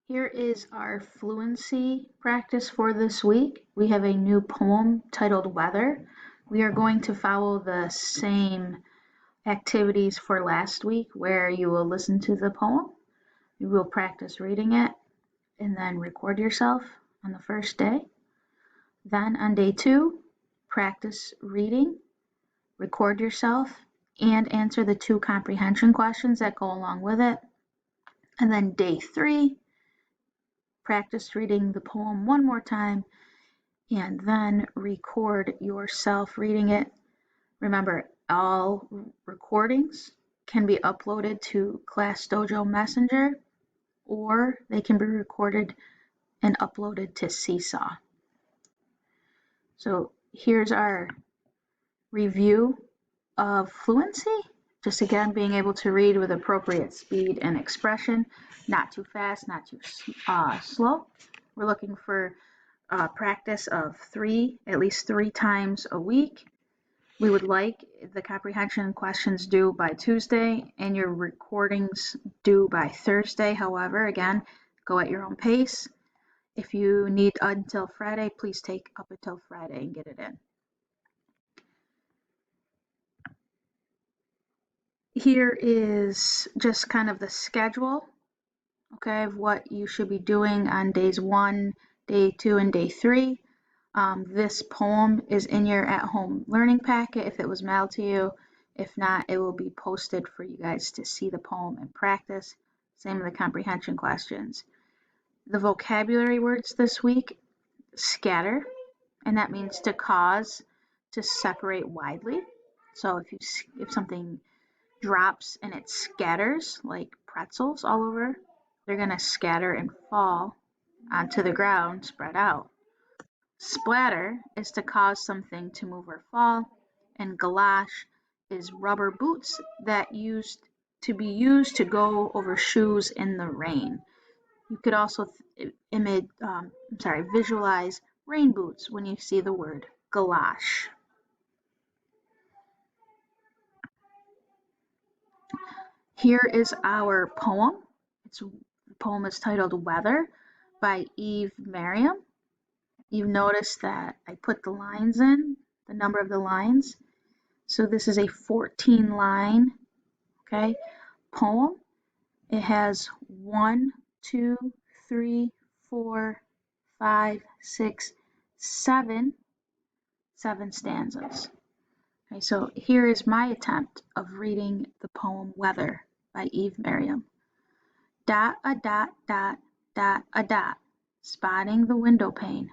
Here is our fluency practice for this week. We have a new poem titled Weather. We are going to follow the same activities for last week where you will listen to the poem, you will practice reading it, and then record yourself on the first day. Then on day 2, practice reading, record yourself, and answer the 2 comprehension questions that go along with it. And then day 3, practice reading the poem one more time and then record yourself reading it. Remember, all recordings can be uploaded to Class Dojo Messenger, or they can be recorded and uploaded to Seesaw. So here's our review of fluency. Just again, being able to read with appropriate speed and expression, not too fast, not too slow. We're looking for practice of at least three times a week. We would like the comprehension questions due by Tuesday and your recordings due by Thursday. However, again, go at your own pace. If you need until Friday, please take up until Friday and get it in. Here is just kind of the schedule, okay, of what you should be doing on days 1, day 2, and day 3. This poem is in your at-home learning packet if it was mailed to you. If not, it will be posted for you guys to see the poem and practice. Same with the comprehension questions. The vocabulary words this week: scatter, and that means to cause to separate widely. So if something drops and it scatters like pretzels all over, they're going to scatter and fall onto the ground, spread out. Splatter is to cause something to move or fall, and galosh is rubber boots that used to go over shoes in the rain. You could also visualize rain boots when you see the word galosh. Here is our poem. The poem is titled Weather by Eve Merriam. You've noticed that I put the lines in, the number of the lines. So this is a 14-line, poem. It has 1, 2, 3, 4, 5, 6, 7 stanzas. Okay, so here is my attempt of reading the poem Weather by Eve Merriam. Dot a dot dot dot a dot, spotting the window pane.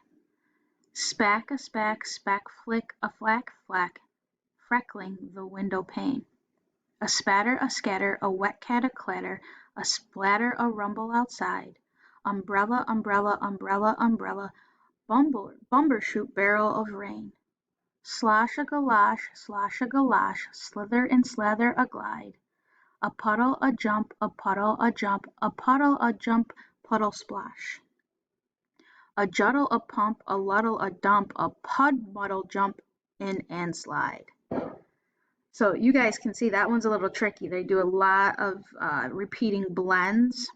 Spack a spack, spack flick, a flack flack, freckling the window pane. A spatter, a scatter, a wet cat, a clatter, a splatter, a rumble outside. Umbrella, umbrella, umbrella, umbrella, bumbershoot barrel of rain. Slosh a galosh, slither and slather a glide. A puddle, a jump, a puddle, a jump, a puddle, a jump, puddle splash. A juddle, a pump, a luddle, a dump, a pud muddle, jump in and slide. So you guys can see that one's a little tricky. They do a lot of repeating blends,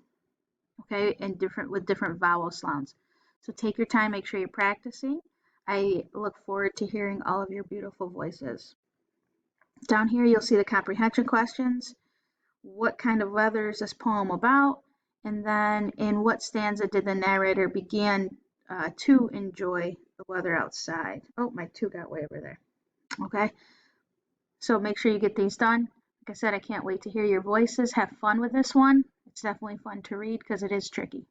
and with different vowel sounds. So take your time, make sure you're practicing. I look forward to hearing all of your beautiful voices. Down here you'll see the comprehension questions. What kind of weather is this poem about? And then in what stanza did the narrator begin to enjoy the weather outside? Oh, my 2 got way over there. Okay, so make sure you get these done. Like I said, I can't wait to hear your voices. Have fun with this one. It's definitely fun to read because it is tricky.